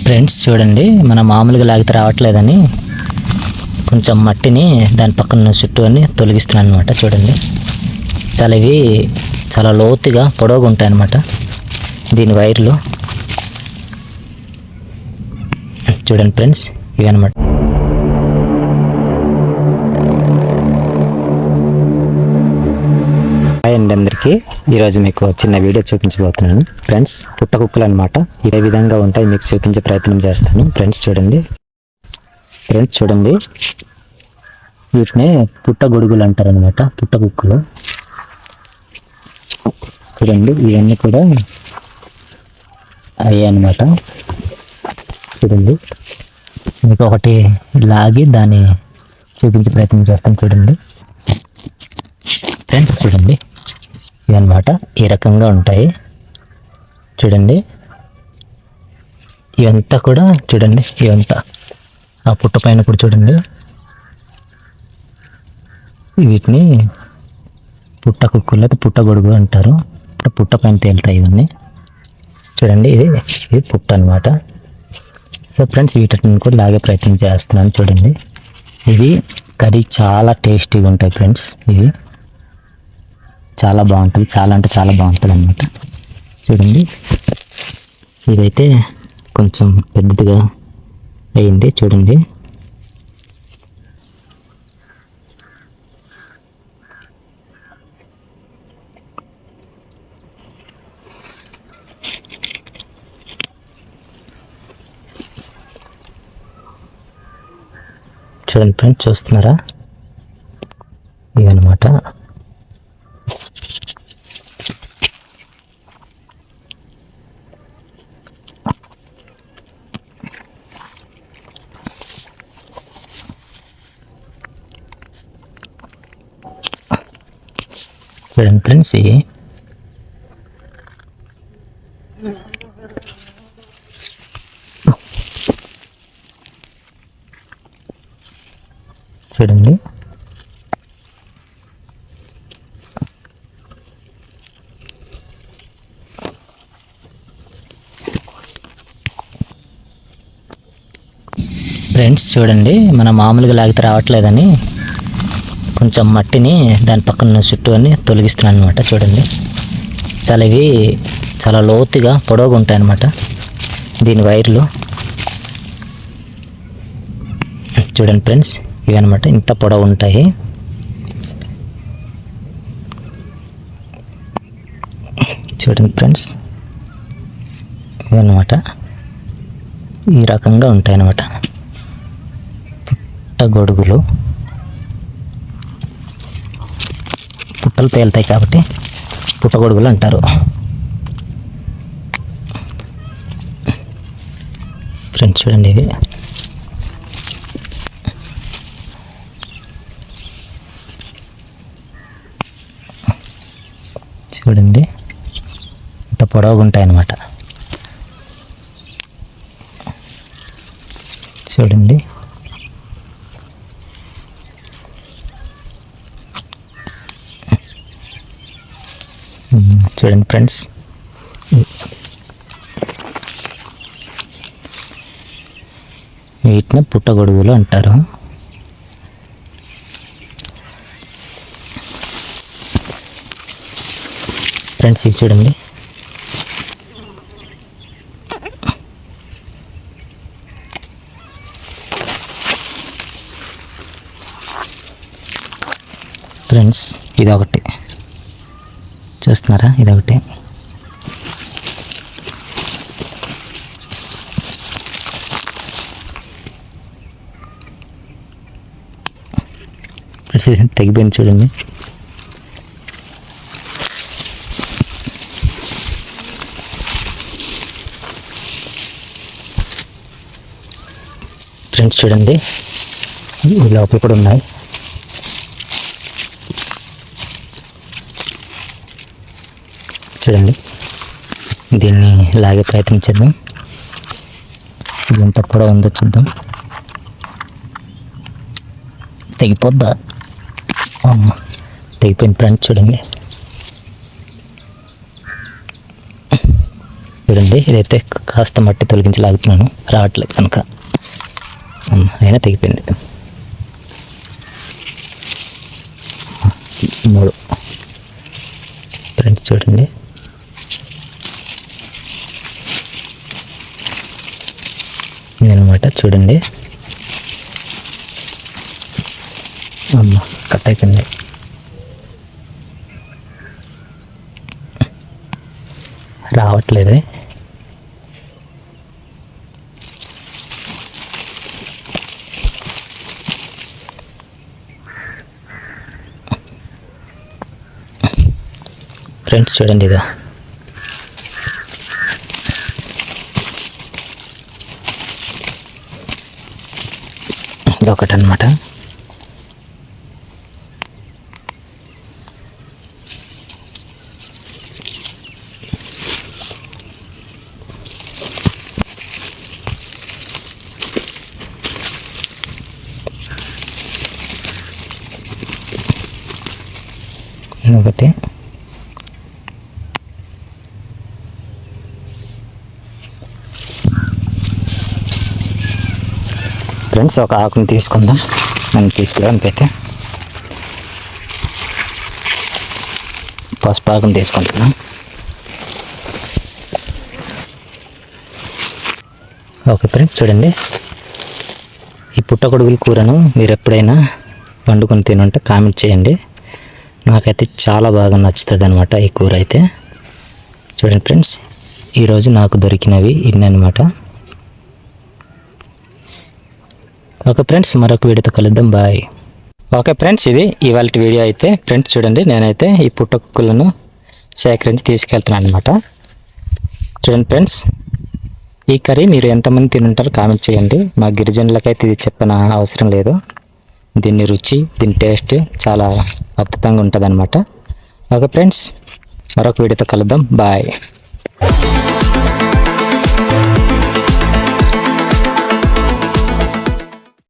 Friends చూడండి, మన మామూలుగా లాగితే రావట్లేదని కొంచెం మట్టిని దాని పక్కన చుట్టూ అని తొలగిస్తున్నాను అనమాట. చూడండి, ఇవి చాలా లోతుగా పొడవుగా ఉంటాయి అన్నమాట దీని వైర్లు. చూడండి ఫ్రెండ్స్, ఇవి అనమాట. హాయ్ అండి అందరికీ. ఈరోజు మీకు చిన్న వీడియో చూపించబోతున్నాను ఫ్రెండ్స్. పుట్ట కుక్కలు అనమాట. ఇదే విధంగా ఉంటాయి, మీకు చూపించే ప్రయత్నం చేస్తాను ఫ్రెండ్స్. చూడండి వీటిని పుట్ట గొడుగులు అంటారు అనమాట, పుట్ట కుక్కలు. చూడండి, ఇవన్నీ కూడా అయ్యాయి అనమాట. చూడండి, మీకు ఒకటి లాగి దాన్ని చూపించే ప్రయత్నం చేస్తాను. చూడండి ఫ్రెండ్స్, చూడండి ఇవన్నమాట, ఈ రకంగా ఉంటాయి. చూడండి, ఇవంతా కూడా చూడండి, ఇవంతా ఆ పుట్ట పైన కూడా చూడండి, వీటిని పుట్ట కుక్కలు అయితే పుట్ట గొడుగు అంటారు. పుట్ట పైన తేలుతాయి ఇవన్నీ. చూడండి, ఇది పుట్ట అనమాట. సో ఫ్రెండ్స్, వీటిని కూడా లాగే ప్రయత్నం చేస్తున్నాను. చూడండి, ఇవి కర్రీ చాలా టేస్టీగా ఉంటాయి ఫ్రెండ్స్. ఇవి చాలా బాగుంటుంది, చాలా అంటే చాలా బాగుంటుంది అన్నమాట. చూడండి, ఇదైతే కొంచెం పెద్దదిగా అయింది. చూడండి, చూడండి ఫ్రెండ్స్, చూస్తున్నారా? ఇవన్నమాట. చూడండి ఫ్రెండ్స్, చూడండి, ఫ్రెండ్స్ చూడండి, మన మామూలుగా లాగితే రావట్లేదని కొంచెం మట్టిని దాని పక్కన చుట్టూ అని తొలగిస్తున్నాను అనమాట. చూడండి, ఇవి చాలా లోతుగా పొడవుగా ఉంటాయి అన్నమాట దీని వైర్లు. చూడండి ఫ్రెండ్స్, ఇవి అనమాట, ఇంత పొడవు ఉంటాయి. చూడండి ఫ్రెండ్స్, ఇవన్నమాట, ఈ రకంగా ఉంటాయి అన్నమాట పుట్ట గొడుగులు. పుట్టలు తేలుతాయి కాబట్టి పుట్టగొడుగులు అంటారు ఫ్రెండ్స్. చూడండి, ఇవి చూడండి, ఇంత పొడవుగా ఉంటాయి అన్నమాట. చూడండి, చూడండి ఫ్రెండ్స్, వీటిని పుట్టగొడుగులు అంటారు. ఫ్రెండ్స్, ఇవి చూడండి, ఫ్రెండ్స్ ఇదొకటి చూస్తున్నారా, ఇదొకటి. తెగిపోయింది చూడండి. ఫ్రెండ్స్ చూడండి, లోపల కూడా ఉన్నాయి. చూడండి, దీన్ని లాగే ప్రయత్నం చేద్దాం. ఇది ఎంత కూడా ఉందో చూద్దాం. తెగిపోద్దా? తెగిపోయింది ఫ్రెండ్స్. చూడండి, చూడండి, ఇదైతే కాస్త మట్టి తొలగించి లాగుతున్నాను, రావట్లేదు కనుక. అయినా తెగిపోయింది. 3 ఫ్రెండ్స్ చూడండి. ఇదనమాట చూడండి. కట్ అయిపోయింది. రావట్లేదు. ఫ్రెండ్స్ చూడండి, ఇదా ఒకటి అనమాట. ఒకటి ఫ్రెండ్స్, ఒక ఆకుని తీసుకుందాం. మనం తీసుకోవడానికైతే పసుపు ఆకుని తీసుకుంటున్నాం. ఓకే ఫ్రెండ్స్ చూడండి, ఈ పుట్టగొడుగుల కూరను మీరు ఎప్పుడైనా వండుకొని తినుంటే కామెంట్ చేయండి. నాకైతే చాలా బాగా నచ్చుతుంది అనమాట ఈ కూర అయితే. చూడండి ఫ్రెండ్స్, ఈరోజు నాకు దొరికినవి ఇన్ని అనమాట. ఓకే ఫ్రెండ్స్, మరొక వీడియోతో కలుద్దాం. బాయ్. ఓకే ఫ్రెండ్స్, ఇది ఇవాళ వీడియో అయితే. ఫ్రెండ్స్ చూడండి, నేనైతే ఈ పుట్టకుక్కలను సేకరించి తీసుకెళ్తున్నాను అనమాట. చూడండి ఫ్రెండ్స్, ఈ కర్రీ మీరు ఎంతమంది తినుంటారో కామెంట్ చేయండి. మా గిరిజనులకైతే ఇది చెప్పన అవసరం లేదు. దీని రుచి, దీని టేస్ట్ చాలా అద్భుతంగా ఉంటుంది అనమాట. ఓకే ఫ్రెండ్స్, మరొక వీడియోతో కలుద్దాం. బాయ్.